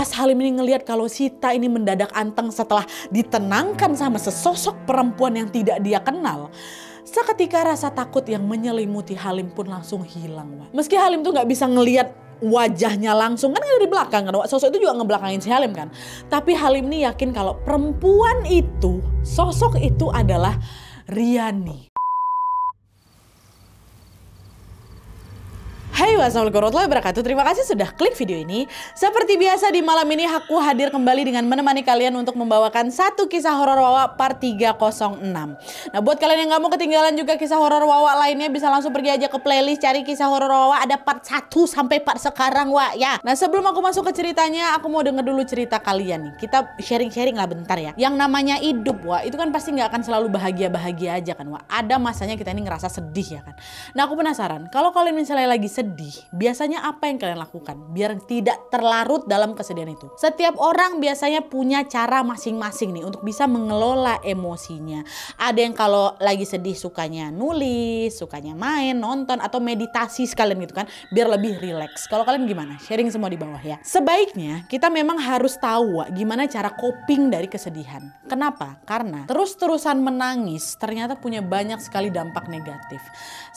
Pas Halim ini ngelihat kalau Sita ini mendadak anteng setelah ditenangkan sama sesosok perempuan yang tidak dia kenal, seketika rasa takut yang menyelimuti Halim pun langsung hilang, Wak. Meski Halim tuh gak bisa ngelihat wajahnya langsung, kan dari belakang kan, Wak. Sosok itu juga ngebelakangin si Halim kan. Tapi Halim ini yakin kalau perempuan itu, sosok itu adalah Riani. Hai, wassalamualaikum warahmatullahi wabarakatuh. Terima kasih sudah klik video ini. Seperti biasa di malam ini aku hadir kembali dengan menemani kalian untuk membawakan satu kisah horor Wawa part 306. Nah, buat kalian yang gak mau ketinggalan juga kisah horor Wawa lainnya, bisa langsung pergi aja ke playlist cari kisah horor Wawa, ada part 1 sampai part sekarang, Wak, ya. Nah, sebelum aku masuk ke ceritanya, aku mau denger dulu cerita kalian nih. Kita sharing-sharing lah bentar ya. Yang namanya hidup, Wak, itu kan pasti gak akan selalu bahagia-bahagia aja kan, Wak. Ada masanya kita ini ngerasa sedih ya kan. Nah, aku penasaran, kalau kalian misalnya lagi sedih, biasanya apa yang kalian lakukan biar tidak terlarut dalam kesedihan itu? Setiap orang biasanya punya cara masing-masing nih untuk bisa mengelola emosinya. Ada yang kalau lagi sedih sukanya nulis, sukanya main, nonton, atau meditasi sekalian gitu kan, biar lebih rileks. Kalau kalian gimana? Sharing semua di bawah ya. Sebaiknya kita memang harus tahu gimana cara coping dari kesedihan. Kenapa? Karena terus-terusan menangis ternyata punya banyak sekali dampak negatif.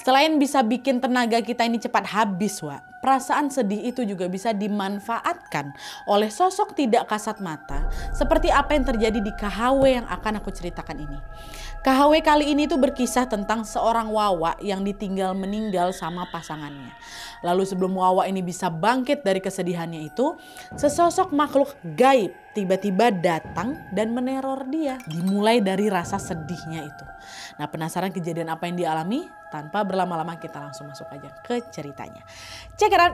Selain bisa bikin tenaga kita ini cepat habis, Wak, perasaan sedih itu juga bisa dimanfaatkan oleh sosok tidak kasat mata seperti apa yang terjadi di KHW yang akan aku ceritakan ini. KHW kali ini tuh berkisah tentang seorang Wawa yang ditinggal meninggal sama pasangannya. Lalu sebelum Wawa ini bisa bangkit dari kesedihannya itu, sesosok makhluk gaib tiba-tiba datang dan meneror dia. Dimulai dari rasa sedihnya itu. Nah, penasaran kejadian apa yang dialami? Tanpa berlama-lama kita langsung masuk aja ke ceritanya. Check it out!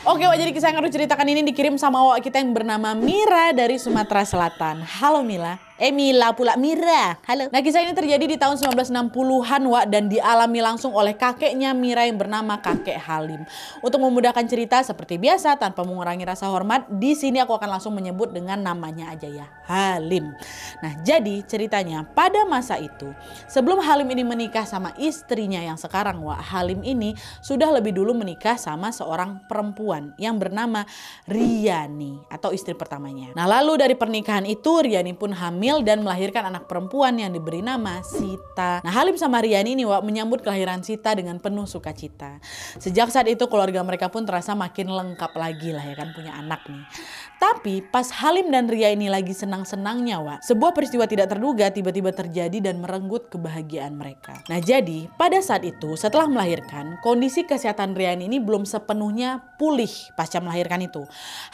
Oke, Wak, jadi kisah yang aku ceritakan ini dikirim sama Wak kita yang bernama Mira dari Sumatera Selatan. Halo Mila. Mila pula, Mira. Halo. Nah, kisah ini terjadi di tahun 1960-an, Wak, dan dialami langsung oleh kakeknya Mira yang bernama Kakek Halim. Untuk memudahkan cerita seperti biasa tanpa mengurangi rasa hormat, di sini aku akan langsung menyebut dengan namanya aja ya, Halim. Nah, jadi ceritanya pada masa itu, sebelum Halim ini menikah sama istrinya yang sekarang, Wak, Halim ini sudah lebih dulu menikah sama seorang perempuan yang bernama Riani atau istri pertamanya. Nah, lalu dari pernikahan itu Riani pun hamil dan melahirkan anak perempuan yang diberi nama Sita. Nah, Halim sama Riani ini, Wak, menyambut kelahiran Sita dengan penuh sukacita. Sejak saat itu keluarga mereka pun terasa makin lengkap lagi lah ya kan, punya anak nih. Tapi pas Halim dan Ria ini lagi senang-senangnya, Wak, sebuah peristiwa tidak terduga tiba-tiba terjadi dan merenggut kebahagiaan mereka. Nah, jadi pada saat itu setelah melahirkan, kondisi kesehatan Riani ini belum sepenuhnya pulih pasca melahirkan itu.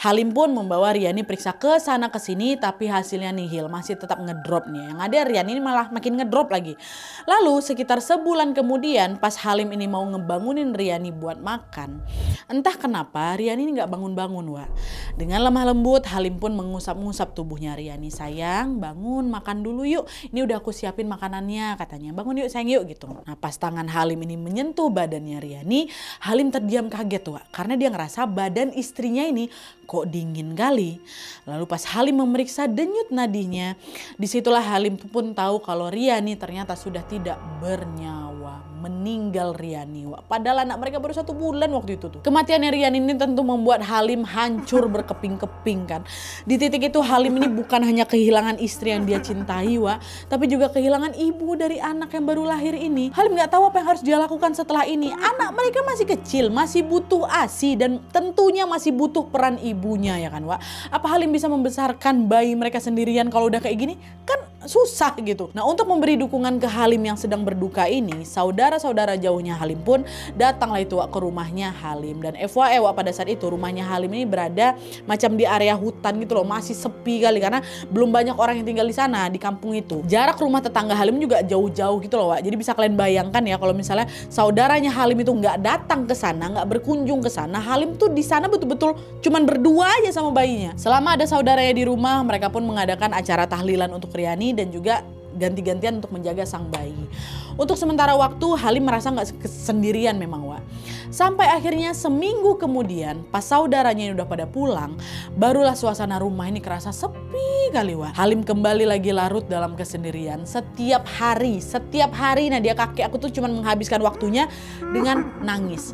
Halim pun membawa Riani periksa ke sana ke sini, tapi hasilnya nihil, masih tetap ngedrop nih. Yang ada Riani ini malah makin ngedrop lagi. Lalu sekitar sebulan kemudian pas Halim ini mau ngebangunin Riani buat makan, entah kenapa Riani ini nggak bangun-bangun, Wak. Dengan lemah lembut Halim pun mengusap-ngusap tubuhnya Riani. Sayang, bangun makan dulu yuk. Ini udah aku siapin makanannya, katanya. Bangun yuk sayang yuk gitu. Nah, pas tangan Halim ini menyentuh badannya Riani, Halim terdiam kaget, Wak, karena dia ngerasa badan istrinya ini kok dingin kali. Lalu pas Halim memeriksa denyut nadinya, disitulah Halim pun tahu kalau Riani ternyata sudah tidak bernyawa. Meninggal Riani, Wak. Padahal anak mereka baru 1 bulan waktu itu tuh. Kematiannya Riani ini tentu membuat Halim hancur berkeping-keping kan. Di titik itu Halim ini bukan hanya kehilangan istri yang dia cintai, Wak, tapi juga kehilangan ibu dari anak yang baru lahir ini. Halim nggak tahu apa yang harus dia lakukan setelah ini. Anak mereka masih kecil, masih butuh ASI dan tentunya masih butuh peran ibunya ya kan, Wak. Apa Halim bisa membesarkan bayi mereka sendirian kalau udah kayak gini? Kan susah gitu. Nah, untuk memberi dukungan ke Halim yang sedang berduka ini, saudara-saudara jauhnya Halim pun datanglah itu, Wak, ke rumahnya Halim. Dan FYI, Wak, pada saat itu rumahnya Halim ini berada macam di area hutan gitu loh, masih sepi kali karena belum banyak orang yang tinggal di sana, di kampung itu. Jarak rumah tetangga Halim juga jauh-jauh gitu loh, Wak. Jadi bisa kalian bayangkan ya kalau misalnya saudaranya Halim itu nggak datang ke sana, nggak berkunjung ke sana, Halim tuh di sana betul-betul cuman berdua aja sama bayinya. Selama ada saudaranya di rumah, mereka pun mengadakan acara tahlilan untuk Riani dan juga ganti-gantian untuk menjaga sang bayi. Untuk sementara waktu Halim merasa nggak sendirian memang Wak. Sampai akhirnya seminggu kemudian pas saudaranya ini udah pada pulang, barulah suasana rumah ini kerasa sepi kali Wak. Halim kembali lagi larut dalam kesendirian. Setiap hari Nadia kakek aku tuh cuma menghabiskan waktunya dengan nangis.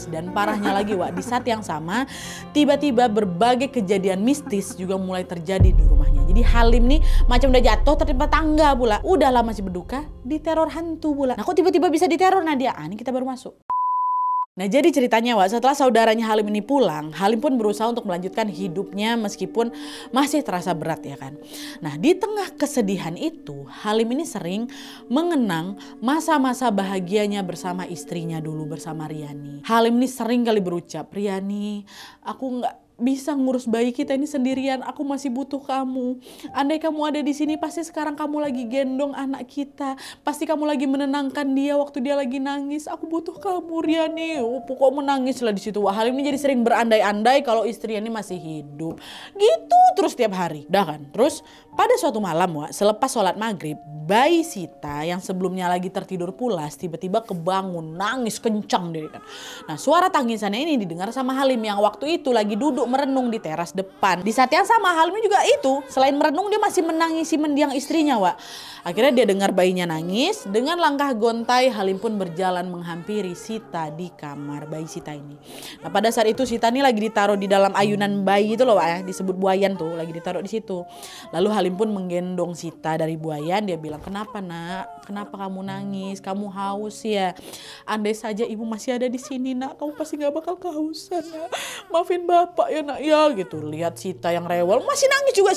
Dan parahnya lagi Wak, di saat yang sama tiba-tiba berbagai kejadian mistis juga mulai terjadi di rumahnya. Jadi Halim nih macam udah jatuh tertimpa tangga pula. Udahlah masih berduka, diteror hantu pula. Nah kok tiba-tiba bisa diteror Nadia? Ini kita baru masuk. Nah jadi ceritanya Wak, setelah saudaranya Halim ini pulang, Halim pun berusaha untuk melanjutkan hidupnya meskipun masih terasa berat ya kan. Nah di tengah kesedihan itu, Halim ini sering mengenang masa-masa bahagianya bersama istrinya dulu, bersama Riani. Halim ini sering kali berucap, Riani, aku nggak bisa ngurus bayi kita ini sendirian, aku masih butuh kamu. Andai kamu ada di sini, pasti sekarang kamu lagi gendong anak kita, pasti kamu lagi menenangkan dia waktu dia lagi nangis. Aku butuh kamu Riani. Pokok menangis lah di situ. Wah, Halim ini jadi sering berandai-andai kalau istrinya ini masih hidup. Gitu terus tiap hari. Dah kan. Terus pada suatu malam Wak, selepas sholat maghrib, bayi Sita yang sebelumnya lagi tertidur pulas tiba-tiba kebangun, nangis kencang dia kan. Nah suara tangisannya ini didengar sama Halim yang waktu itu lagi duduk merenung di teras depan. Di saat yang sama Halim juga itu selain merenung dia masih menangisi mendiang istrinya Wak. Akhirnya dia dengar bayinya nangis. Dengan langkah gontai Halim pun berjalan menghampiri Sita di kamar bayi Sita ini. Nah pada saat itu Sita ini lagi ditaruh di dalam ayunan bayi itu loh Wak ya, disebut buayan tuh, lagi ditaruh di situ. Lalu Halim pun menggendong Sita dari buayan. Dia bilang, kenapa nak? Kenapa kamu nangis? Kamu haus ya? Andai saja ibu masih ada di sini nak, kamu pasti gak bakal kehausan nak. Maafin bapak ya nak ya gitu. Lihat Sita yang rewel, masih nangis juga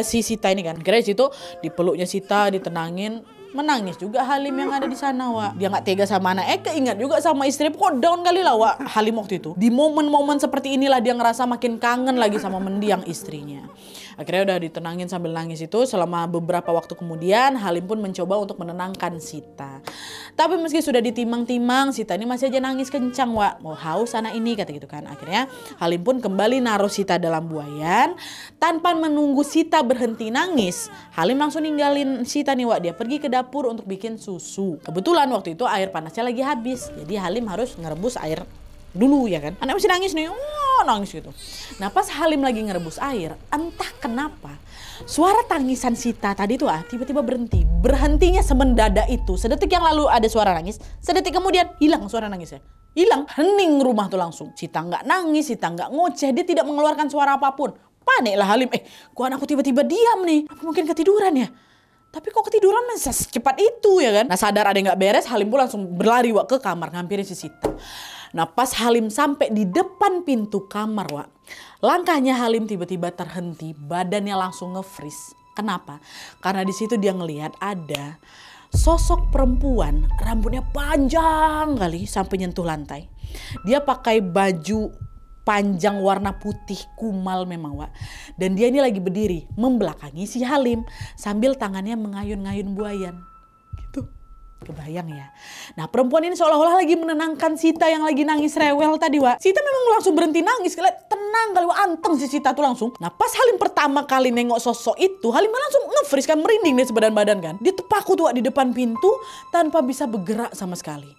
si Sita ini kan. Kira situ dipeluknya Sita, ditenangin. Menangis juga Halim yang ada di sana Wak. Dia nggak tega sama anak, keingat juga sama istri. Kok down kali lah Wak Halim waktu itu. Di momen-momen seperti inilah dia ngerasa makin kangen lagi sama mendiang istrinya. Akhirnya udah ditenangin sambil nangis itu. Selama beberapa waktu kemudian Halim pun mencoba untuk menenangkan Sita. Tapi meski sudah ditimang-timang, Sita ini masih aja nangis kencang Wak. Mau haus anak ini kata gitu kan. Akhirnya Halim pun kembali naruh Sita dalam buayan. Tanpa menunggu Sita berhenti nangis, Halim langsung ninggalin Sita nih Wak. Dia pergi ke dapur untuk bikin susu. Kebetulan waktu itu air panasnya lagi habis. Jadi Halim harus ngerebus air dulu ya kan. Anak masih nangis nih, nangis gitu. Nah pas Halim lagi ngerebus air, entah kenapa suara tangisan Sita tadi tuh tiba-tiba berhenti. Berhentinya semendadak itu. Sedetik yang lalu ada suara nangis, sedetik kemudian hilang suara nangisnya. Hilang, hening rumah tuh langsung. Sita nggak nangis, Sita nggak ngoceh, dia tidak mengeluarkan suara apapun. Panik lah Halim, kok anakku tiba-tiba diam nih? Apa mungkin ketiduran ya? Tapi kok ketiduran bisa secepat itu ya kan? Nah sadar ada yang gak beres, Halim pun langsung berlari Wak ke kamar ngampirin si Sita. Nah pas Halim sampai di depan pintu kamar Wak, langkahnya Halim tiba-tiba terhenti, badannya langsung nge-freeze. Kenapa? Karena di situ dia ngelihat ada sosok perempuan, rambutnya panjang kali sampai nyentuh lantai. Dia pakai baju panjang warna putih kumal memang Wak. Dan dia ini lagi berdiri membelakangi si Halim sambil tangannya mengayun-ngayun buayan. Gitu. Kebayang ya. Nah perempuan ini seolah-olah lagi menenangkan Sita yang lagi nangis rewel tadi Wak. Sita memang langsung berhenti nangis. Tenang kali Wak, anteng si Sita tuh langsung. Nah pas Halim pertama kali nengok sosok itu, Halim langsung nge-freeze kan, merinding deh sebadan badan kan. Dia terpaku tuh Wak di depan pintu tanpa bisa bergerak sama sekali.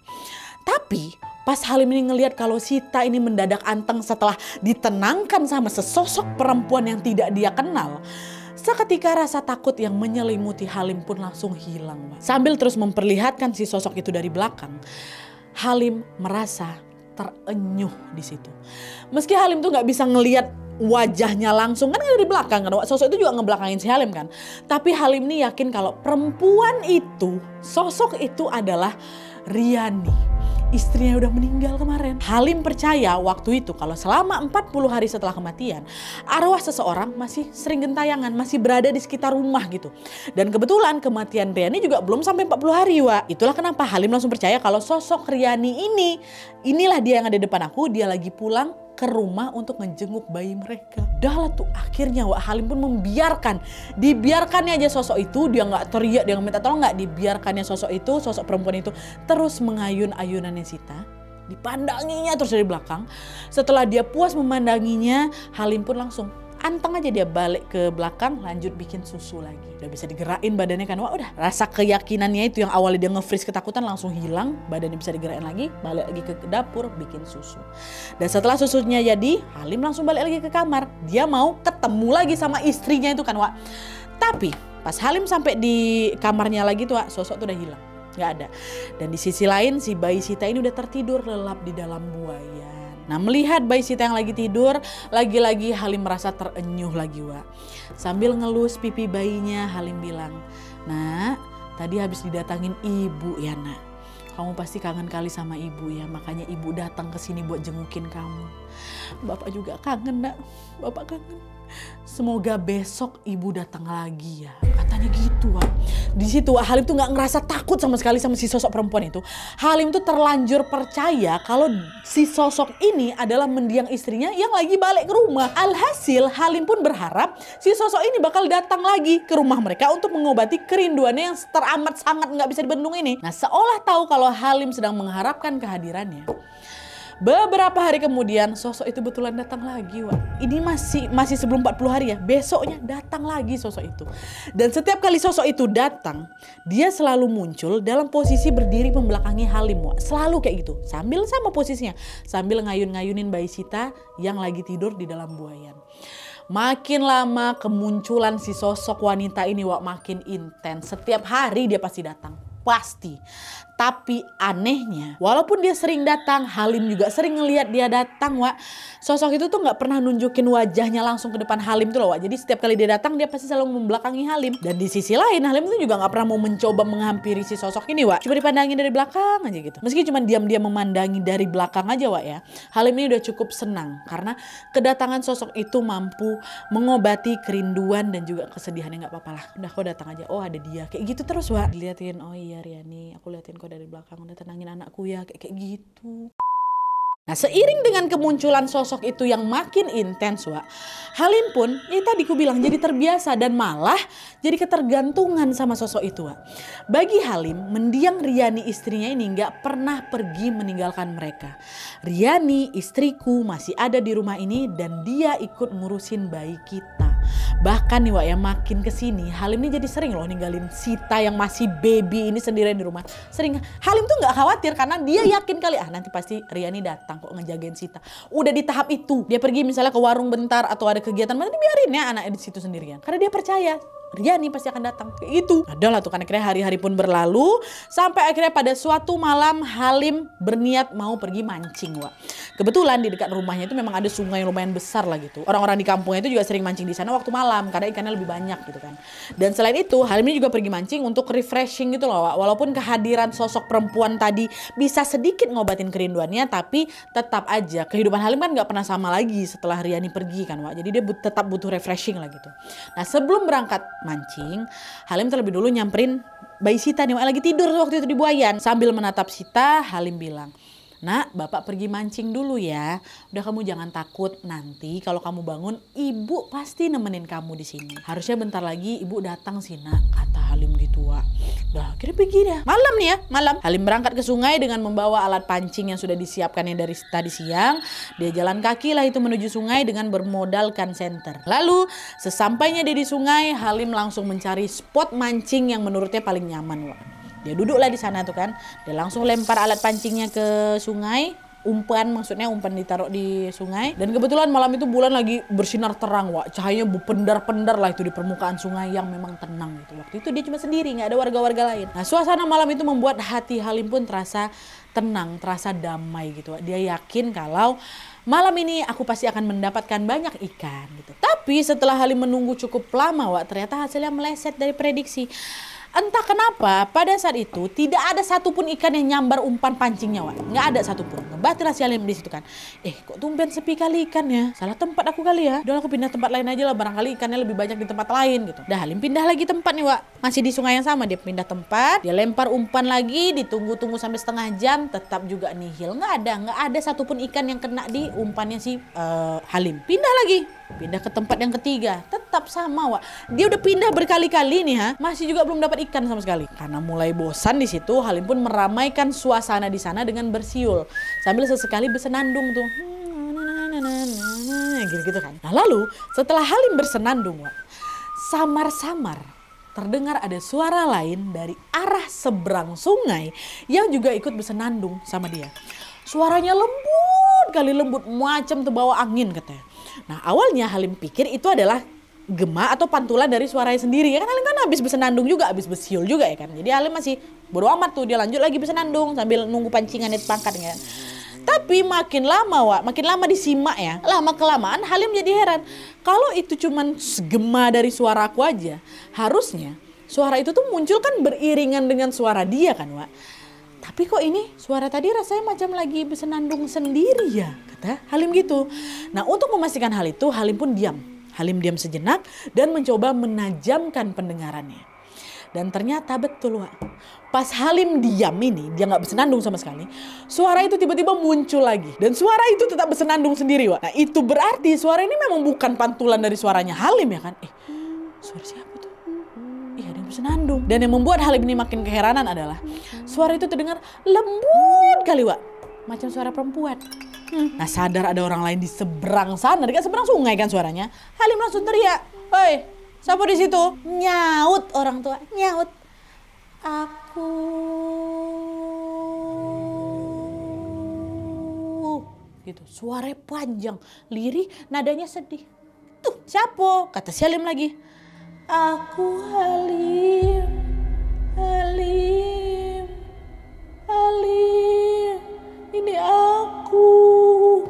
Tapi pas Halim ini ngelihat kalau Sita ini mendadak anteng setelah ditenangkan sama sesosok perempuan yang tidak dia kenal, seketika rasa takut yang menyelimuti Halim pun langsung hilang. Sambil terus memperlihatkan si sosok itu dari belakang, Halim merasa terenyuh di situ. Meski Halim tuh nggak bisa ngelihat wajahnya langsung, kan dari belakang kan, sosok itu juga ngebelakangin si Halim kan. Tapi Halim ini yakin kalau perempuan itu, sosok itu adalah Riani. Istrinya udah meninggal kemarin. Halim percaya waktu itu kalau selama 40 hari setelah kematian, arwah seseorang masih sering gentayangan, masih berada di sekitar rumah gitu. Dan kebetulan kematian Riani juga belum sampai 40 hari Wak. Itulah kenapa Halim langsung percaya kalau sosok Riani inilah dia yang ada di depan aku, dia lagi pulang ke rumah untuk menjenguk bayi mereka. Dah lah tuh akhirnya Wak, Halim pun dibiarkannya aja sosok itu, dia nggak teriak, dia nggak minta tolong, nggak, dibiarkannya sosok itu, sosok perempuan itu terus mengayun ayunannya Sita, dipandanginya terus dari belakang. Setelah dia puas memandanginya, Halim pun langsung anteng aja dia balik ke belakang, lanjut bikin susu lagi. Udah bisa digerakin badannya kan, wah udah rasa keyakinannya itu yang awalnya dia nge-freeze ketakutan langsung hilang, badannya bisa digerakin lagi, balik lagi ke dapur bikin susu. Dan setelah susunya jadi, Halim langsung balik lagi ke kamar. Dia mau ketemu lagi sama istrinya itu kan, Wak. Tapi pas Halim sampai di kamarnya lagi tuh, Wak, sosok tuh udah hilang, nggak ada. Dan di sisi lain si bayi Sita ini udah tertidur lelap di dalam buayan. Nah, melihat bayi Sita yang lagi tidur, lagi-lagi Halim merasa terenyuh lagi, Wak. Sambil ngelus pipi bayinya, Halim bilang, "Nak, tadi habis didatangin ibu ya, Nak. Kamu pasti kangen kali sama ibu ya, makanya ibu datang ke sini buat jengukin kamu. Bapak juga kangen, Nak. Bapak kangen. Semoga besok ibu datang lagi ya." Katanya gitu, Wak. Di situ Halim tuh nggak ngerasa takut sama sekali sama si sosok perempuan itu. Halim tuh terlanjur percaya kalau si sosok ini adalah mendiang istrinya yang lagi balik ke rumah. Alhasil Halim pun berharap si sosok ini bakal datang lagi ke rumah mereka untuk mengobati kerinduannya yang teramat sangat nggak bisa dibendung ini. Nah, seolah tahu kalau Halim sedang mengharapkan kehadirannya, beberapa hari kemudian sosok itu betulan datang lagi, Wak. Ini masih sebelum 40 hari ya. Besoknya datang lagi sosok itu. Dan setiap kali sosok itu datang, dia selalu muncul dalam posisi berdiri membelakangi Halim, Wak. Selalu kayak gitu. Sambil sama posisinya, sambil ngayun-ngayunin bayi Sita yang lagi tidur di dalam buayan. Makin lama kemunculan si sosok wanita ini, Wak, makin intens. Setiap hari dia pasti datang. Pasti. Tapi anehnya, walaupun dia sering datang, Halim juga sering ngelihat dia datang, Wak. Sosok itu tuh nggak pernah nunjukin wajahnya langsung ke depan Halim tuh loh, Wak. Jadi setiap kali dia datang, dia pasti selalu membelakangi Halim. Dan di sisi lain, Halim tuh juga nggak pernah mau mencoba menghampiri si sosok ini, Wak. Cuma dipandangin dari belakang aja gitu. Meski cuma diam-diam memandangi dari belakang aja, Wak ya. Halim ini udah cukup senang karena kedatangan sosok itu mampu mengobati kerinduan dan juga kesedihan. Nggak apa-apa lah. Udah kau datang aja. Oh, ada dia. Kayak gitu terus, Wak. Diliatin, oh iya Riani, aku liatin kau dari belakang, udah tenangin anakku ya, kayak gitu. Nah, seiring dengan kemunculan sosok itu yang makin intens, Wak, Halim pun, ya tadi ku bilang, jadi terbiasa dan malah jadi ketergantungan sama sosok itu, Wak. Bagi Halim, mendiang Riani istrinya ini nggak pernah pergi meninggalkan mereka. Riani, istriku, masih ada di rumah ini dan dia ikut ngurusin bayi kita. Bahkan nih, Wak, ya makin kesini Halim ini jadi sering loh ninggalin Sita yang masih baby ini sendirian di rumah. Sering. Halim tuh nggak khawatir karena dia yakin kali, nanti pasti Riani datang kok ngejagain Sita. Udah di tahap itu, dia pergi misalnya ke warung bentar atau ada kegiatan, nanti biarin ya anaknya di situ sendirian. Karena dia percaya Riani pasti akan datang, kayak gitu. Adalah tuh kan, akhirnya hari-hari pun berlalu sampai akhirnya pada suatu malam Halim berniat mau pergi mancing, Wak. Kebetulan di dekat rumahnya itu memang ada sungai yang lumayan besar lah gitu. Orang-orang di kampungnya itu juga sering mancing di sana waktu malam karena ikannya lebih banyak gitu kan. Dan selain itu Halim ini juga pergi mancing untuk refreshing gitu loh, Wak. Walaupun kehadiran sosok perempuan tadi bisa sedikit ngobatin kerinduannya, tapi tetap aja kehidupan Halim kan nggak pernah sama lagi setelah Riani pergi kan, Wak. Jadi dia tetap butuh refreshing lah gitu. Nah, sebelum berangkat mancing, Halim terlebih dulu nyamperin bayi Sita nih, Wak, lagi tidur waktu itu di buayan. Sambil menatap Sita, Halim bilang, "Nak, bapak pergi mancing dulu ya. Udah, kamu jangan takut. Nanti kalau kamu bangun, ibu pasti nemenin kamu di sini. Harusnya bentar lagi ibu datang sih, Nak," kata Halim gitu, Wak. Udah, akhirnya pergi dah. Malam nih ya, malam. Halim berangkat ke sungai dengan membawa alat pancing yang sudah disiapkannya dari tadi siang. Dia jalan kaki lah itu menuju sungai dengan bermodalkan senter. Lalu, sesampainya dia di sungai, Halim langsung mencari spot mancing yang menurutnya paling nyaman, Wak. Dia duduklah di sana tuh kan. Dia langsung lempar alat pancingnya ke sungai. Umpan, maksudnya umpan ditaruh di sungai. Dan kebetulan malam itu bulan lagi bersinar terang, Wak. Cahayanya berpendar-pendar lah itu di permukaan sungai yang memang tenang gitu. Waktu itu dia cuma sendiri, nggak ada warga-warga lain. Nah, suasana malam itu membuat hati Halim pun terasa tenang, terasa damai gitu, Wak. Dia yakin kalau malam ini aku pasti akan mendapatkan banyak ikan gitu. Tapi setelah Halim menunggu cukup lama, Wak, ternyata hasilnya meleset dari prediksi. Entah kenapa pada saat itu tidak ada satupun ikan yang nyambar umpan pancingnya, Wak. Nggak ada satupun. Ngebatilah si Halim di situ kan. Kok tumben sepi kali ikannya? Salah tempat aku kali ya. Udah, aku pindah tempat lain aja lah. Barangkali ikannya lebih banyak di tempat lain gitu. Dah, Halim pindah lagi tempat nih, Wak. Masih di sungai yang sama. Dia pindah tempat. Dia lempar umpan lagi. Ditunggu-tunggu sampai setengah jam. Tetap juga nihil. Nggak ada satupun ikan yang kena di umpannya si Halim. Pindah lagi. Pindah ke tempat yang ketiga. Tetap sama, Wak. Dia udah pindah berkali-kali nih, masih juga belum dapat ikan sama sekali. Karena mulai bosan di situ, Halim pun meramaikan suasana di sana dengan bersiul sambil sesekali bersenandung tuh. gitu kan. Nah lalu setelah Halim bersenandung, Wak, samar-samar terdengar ada suara lain dari arah seberang sungai yang juga ikut bersenandung sama dia. Suaranya lembut kali, lembut macam terbawa angin katanya. Nah awalnya Halim pikir itu adalah gema atau pantulan dari suaranya sendiri. Ya kan Halim kan habis bersenandung juga, habis bersiul juga ya kan. Jadi Halim masih bodo amat tuh, dia lanjut lagi bersenandung sambil nunggu pancingan itu pangkat kan. Tapi makin lama, Wak, makin lama disimak ya, lama kelamaan Halim jadi heran. Kalau itu cuman gema dari suara aku aja, harusnya suara itu tuh muncul kan beriringan dengan suara dia kan, Wak. Tapi kok ini suara tadi rasanya macam lagi bersenandung sendiri ya, kata Halim gitu. Nah untuk memastikan hal itu, Halim pun diam. Halim diam sejenak dan mencoba menajamkan pendengarannya. Dan ternyata betul, Wak. Pas Halim diam ini, dia gak bersenandung sama sekali. Suara itu tiba-tiba muncul lagi. Dan suara itu tetap bersenandung sendiri, Wak. Nah itu berarti suara ini memang bukan pantulan dari suaranya Halim ya kan. Suara siapa tuh? Iya, ada yang bersenandung. Dan yang membuat Halim ini makin keheranan adalah suara itu terdengar lembut kali, Wak. Macam suara perempuan. Nah sadar ada orang lain di seberang sana, dekat seberang sungai kan suaranya. Halim langsung teriak, "Hoi, siapa di situ?" Nyaut orang tua, nyaut, "Aku." Gitu, suaranya panjang, lirih, nadanya sedih. "Tuh, siapa?" kata si Halim lagi. "Aku Halim, Halim, Halim, ini aku."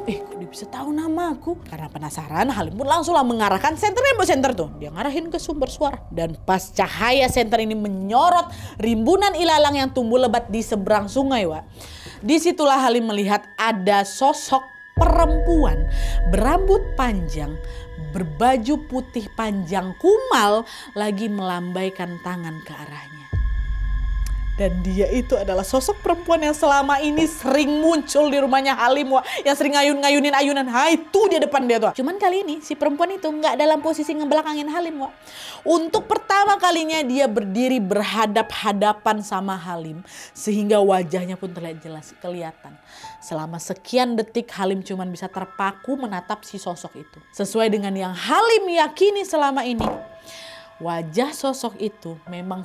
Kok dia bisa tahu nama aku? Karena penasaran, Halim pun langsunglah mengarahkan senter tuh. Dia ngarahin ke sumber suara. Dan pas cahaya senter ini menyorot rimbunan ilalang yang tumbuh lebat di seberang sungai, Wak. Disitulah Halim melihat ada sosok perempuan berambut panjang, berbaju putih panjang kumal, lagi melambaikan tangan ke arahnya. Dan dia itu adalah sosok perempuan yang selama ini sering muncul di rumahnya Halim, Wak. Yang sering ngayunin ayunan. Itu dia depan dia tuh. Cuman kali ini si perempuan itu nggak dalam posisi ngebelakangin Halim, Wak. Untuk pertama kalinya dia berdiri berhadap-hadapan sama Halim. Sehingga wajahnya pun terlihat jelas, kelihatan. Selama sekian detik Halim cuman bisa terpaku menatap si sosok itu. Sesuai dengan yang Halim yakini selama ini. Wajah sosok itu memang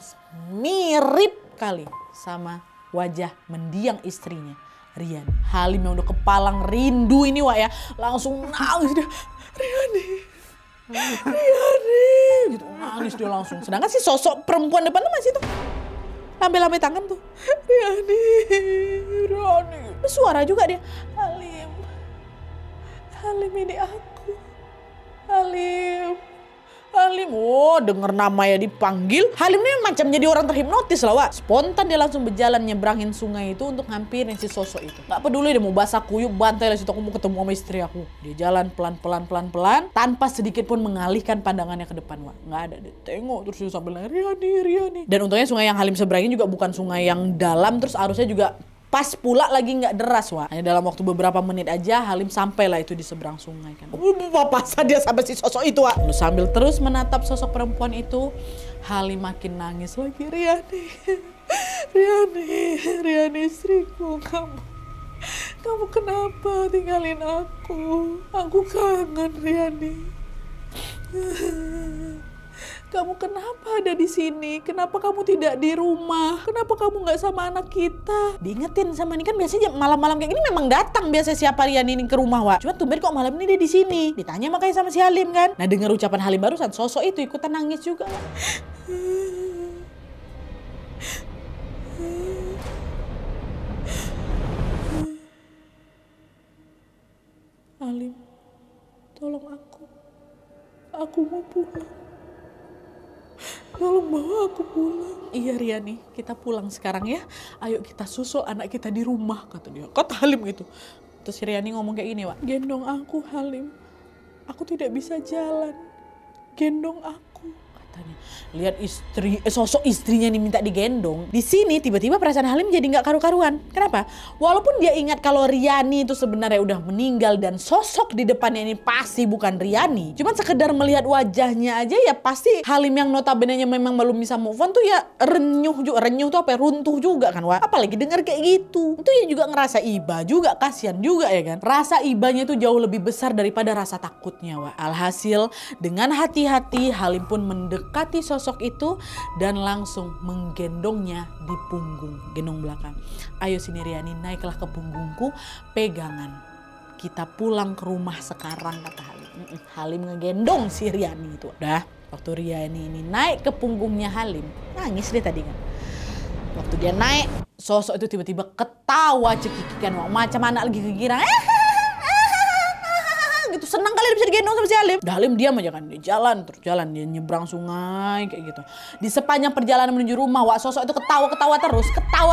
mirip kali sama wajah mendiang istrinya, Rian. Halim yang udah kepalang rindu ini, Wak ya, langsung nangis dia. "Riani, Riani," gitu, nangis dia langsung. Sedangkan si sosok perempuan depan tuh masih tuh lambe-lambe tangan tuh. "Riani, Riani." Bersuara juga dia, "Halim, Halim ini aku, Halim, Halim." Oh, denger namanya dipanggil, Halim ini macam jadi orang terhipnotis lah, Wak. Spontan dia langsung berjalan nyebrangin sungai itu untuk ngampirin si sosok itu. Gak peduli dia mau basah kuyup, bantai lah situ, "Aku mau ketemu sama istri aku." Dia jalan pelan-pelan tanpa sedikit pun mengalihkan pandangannya ke depan, Wak. Gak ada, dia tengok terus dia sambil nangis, "Riani, Riani." Dan untungnya sungai yang Halim seberangin juga bukan sungai yang dalam, terus arusnya juga pas pula lagi nggak deras, Wak. Hanya dalam waktu beberapa menit aja Halim sampailah itu di seberang sungai kan. Papasan dia sampai si sosok itu, Wak. Lalu sambil terus menatap sosok perempuan itu, Halim makin nangis lagi. "Riani, Riani, Riani istriku, kamu kenapa tinggalin aku? Aku kangen, Riani. Kamu kenapa ada di sini? Kenapa kamu tidak di rumah? Kenapa kamu nggak sama anak kita?" Diingetin sama ini kan biasanya malam-malam kayak gini memang datang biasa siapa Rian ini ke rumah, Wak. Cuma tumben kok malam ini dia di sini. Ditanya makanya sama si Halim kan. Nah dengar ucapan Halim barusan, sosok itu ikutan nangis juga. "Halim, tolong aku. Aku mau pulang. Tolong bawa aku pulang." "Iya Riani, kita pulang sekarang ya. Ayo kita susul anak kita di rumah," kata dia. Kata Halim gitu. Terus si Riani ngomong kayak gini, Wak. "Gendong aku Halim. Aku tidak bisa jalan. Gendong aku," kata katanya. Lihat sosok istrinya nih minta digendong. Di sini tiba-tiba perasaan Halim jadi nggak karu-karuan. Kenapa? Walaupun dia ingat kalau Riani itu sebenarnya udah meninggal dan sosok di depannya ini pasti bukan Riani. Cuman sekedar melihat wajahnya aja ya pasti Halim yang notabene-nya memang belum bisa move on tuh ya renyuh tuh apa ya, runtuh juga kan Wak. Apalagi dengar kayak gitu. Itu ya juga ngerasa iba juga, kasihan juga ya kan. Rasa ibanya itu jauh lebih besar daripada rasa takutnya Wak. Alhasil dengan hati-hati Halim pun mendekati sosok itu dan langsung menggendongnya di punggung, gendong belakang. Ayo sini Riani, naiklah ke punggungku, pegangan. Kita pulang ke rumah sekarang, kata Halim. Halim ngegendong si Riani itu. Udah, waktu Riani ini naik ke punggungnya Halim, nangis dia tadi kan. Waktu dia naik, sosok itu tiba-tiba ketawa cekikikan, macam anak lagi kegirangan. Gitu, senang kali bisa digendong sama si Halim. Dah Halim diam aja kan, dia jalan dia nyebrang sungai kayak gitu. Di sepanjang perjalanan menuju rumah, Wak, sosok itu ketawa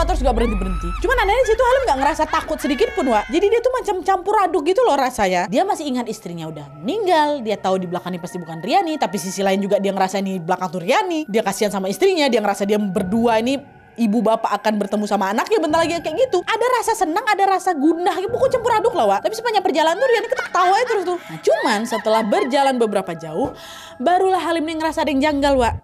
terus gak berhenti. Cuman anehnya situ Halim gak ngerasa takut sedikit pun Wak. Jadi dia tuh macam campur aduk gitu loh rasanya. Dia masih ingat istrinya udah meninggal, dia tahu di belakang ini pasti bukan Riani, tapi sisi lain juga dia ngerasa ini belakang tuh Riani. Dia kasihan sama istrinya, dia ngerasa dia berdua ini ibu bapak akan bertemu sama anaknya bentar lagi kayak gitu. Ada rasa senang, ada rasa gundah, pokoknya campur aduk lah Wak. Tapi sepanjang perjalanan tuh Riani ketawa aja terus tuh. Nah, cuman setelah berjalan beberapa jauh, barulah Halim nih ngerasa ada yang janggal Wak.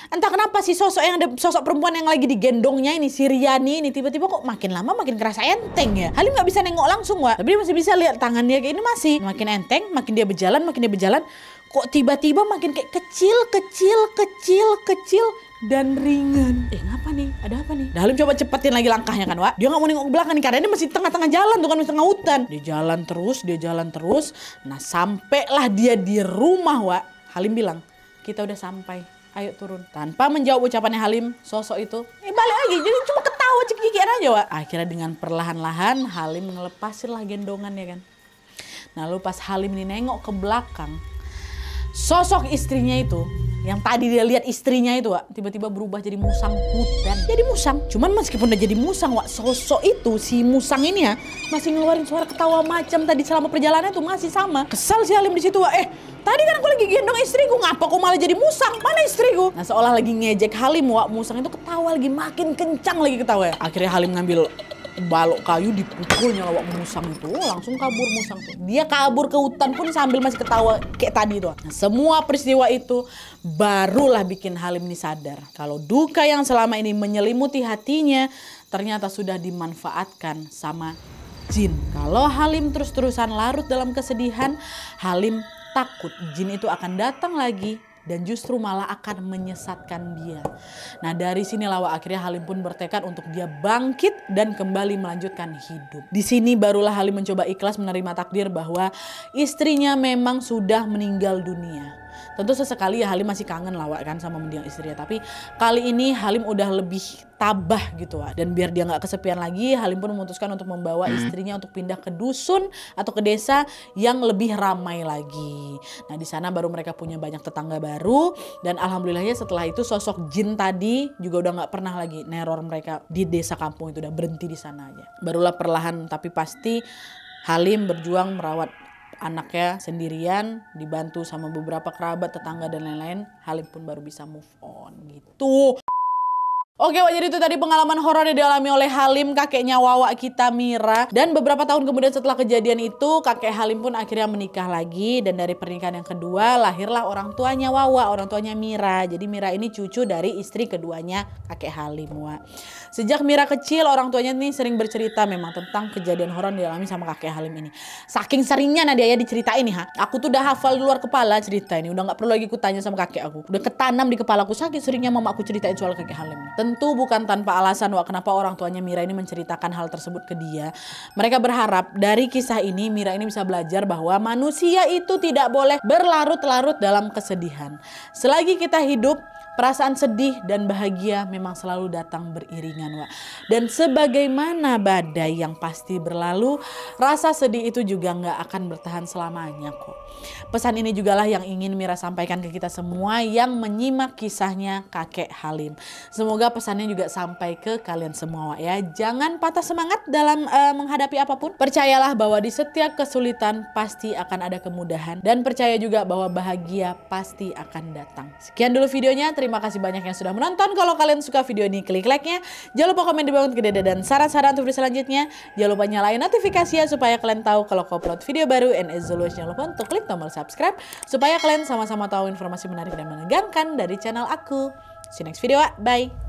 Entah kenapa si sosok perempuan yang lagi digendongnya ini, si Riani ini tiba-tiba kok makin lama makin kerasa enteng ya. Halim gak bisa nengok langsung Wak, tapi dia masih bisa lihat tangannya kayak ini masih makin enteng, makin dia berjalan, kok tiba-tiba makin kayak kecil dan ringan. Ngapa nih? Ada apa nih? Halim coba cepetin lagi langkahnya kan Wak. Dia gak mau nengok ke belakang nih karena ini masih tengah-tengah jalan tuh kan, masih tengah hutan. Dia jalan terus. Nah sampailah dia di rumah Wak. Halim bilang, kita udah sampai, ayo turun. Tanpa menjawab ucapannya Halim, sosok itu balik lagi. Jadi cuma ketawa cekikikan aja Wak. Akhirnya dengan perlahan-lahan Halim ngelepasin lah gendongan ya kan. Nah lalu pas Halim ini nengok ke belakang, sosok istrinya itu, yang tadi dia lihat istrinya itu Wak, tiba-tiba berubah jadi musang hutan. Jadi musang. Cuman meskipun udah jadi musang Wak, sosok itu, si musang ini ya, masih ngeluarin suara ketawa macam tadi selama perjalanan itu masih sama. Kesal si Halim di situ Wak. Tadi kan aku lagi gendong istriku, ngapa kok malah jadi musang? Mana istriku? Nah seolah lagi ngejek Halim Wak, musang itu ketawa lagi, makin kencang lagi ketawa ya. Akhirnya Halim ngambil balok kayu, dipukulnya lawak musang itu, langsung kabur musang tuh. Dia kabur ke hutan pun sambil masih ketawa kayak tadi tuh. Nah, semua peristiwa itu barulah bikin Halim ini sadar kalau duka yang selama ini menyelimuti hatinya ternyata sudah dimanfaatkan sama jin. Kalau Halim terus-terusan larut dalam kesedihan, Halim takut jin itu akan datang lagi dan justru malah akan menyesatkan dia. Nah dari sinilah Wak, akhirnya Halim pun bertekad untuk dia bangkit dan kembali melanjutkan hidup. Di sini barulah Halim mencoba ikhlas menerima takdir bahwa istrinya memang sudah meninggal dunia. Tentu sesekali ya Halim masih kangen lah Wak kan sama mendiang istrinya. Tapi kali ini Halim udah lebih tabah gitu Wak. Dan biar dia gak kesepian lagi, Halim pun memutuskan untuk membawa istrinya untuk pindah ke dusun atau ke desa yang lebih ramai lagi. Nah di sana baru mereka punya banyak tetangga baru. Dan alhamdulillahnya setelah itu sosok jin tadi juga udah gak pernah lagi neror mereka di desa kampung itu. Udah berhenti di sana aja. Barulah perlahan tapi pasti Halim berjuang merawat anaknya sendirian, dibantu sama beberapa kerabat, tetangga dan lain-lain. Halim pun baru bisa move on gitu. Oke Wak, jadi itu tadi pengalaman horor yang dialami oleh Halim, kakeknya Wawa kita Mira. Dan beberapa tahun kemudian setelah kejadian itu, kakek Halim pun akhirnya menikah lagi. Dan dari pernikahan yang kedua lahirlah orang tuanya Wawa, orang tuanya Mira. Jadi Mira ini cucu dari istri keduanya kakek Halim Wak. Sejak Mira kecil, orang tuanya ini sering bercerita memang tentang kejadian horor yang dialami sama kakek Halim ini. Saking seringnya Nadia ya diceritain nih aku tuh udah hafal di luar kepala cerita ini. Udah gak perlu lagi kutanya sama kakek aku. Udah ketanam di kepala aku, saking seringnya mama aku ceritain soal kakek Halim ini. Tentu bukan tanpa alasan Wak kenapa orang tuanya Mira ini menceritakan hal tersebut ke dia. Mereka berharap dari kisah ini Mira ini bisa belajar bahwa manusia itu tidak boleh berlarut-larut dalam kesedihan. Selagi kita hidup, Perasaan sedih dan bahagia memang selalu datang beriringan, Wak. Dan sebagaimana badai yang pasti berlalu, rasa sedih itu juga nggak akan bertahan selamanya kok. Pesan ini jugalah yang ingin Mira sampaikan ke kita semua yang menyimak kisahnya kakek Halim. Semoga pesannya juga sampai ke kalian semua, Wak, ya. Jangan patah semangat dalam menghadapi apapun. Percayalah bahwa di setiap kesulitan pasti akan ada kemudahan. Dan percaya juga bahwa bahagia pasti akan datang. Sekian dulu videonya. Terima kasih banyak yang sudah menonton. Kalau kalian suka video ini, klik like-nya. Jangan lupa komen di bawah gede dan saran-saran untuk video selanjutnya. Jangan lupa nyalain notifikasinya supaya kalian tahu kalau aku upload video baru. And as always, jangan lupa untuk klik tombol subscribe supaya kalian sama-sama tahu informasi menarik dan menegangkan dari channel aku. See you next video, bye.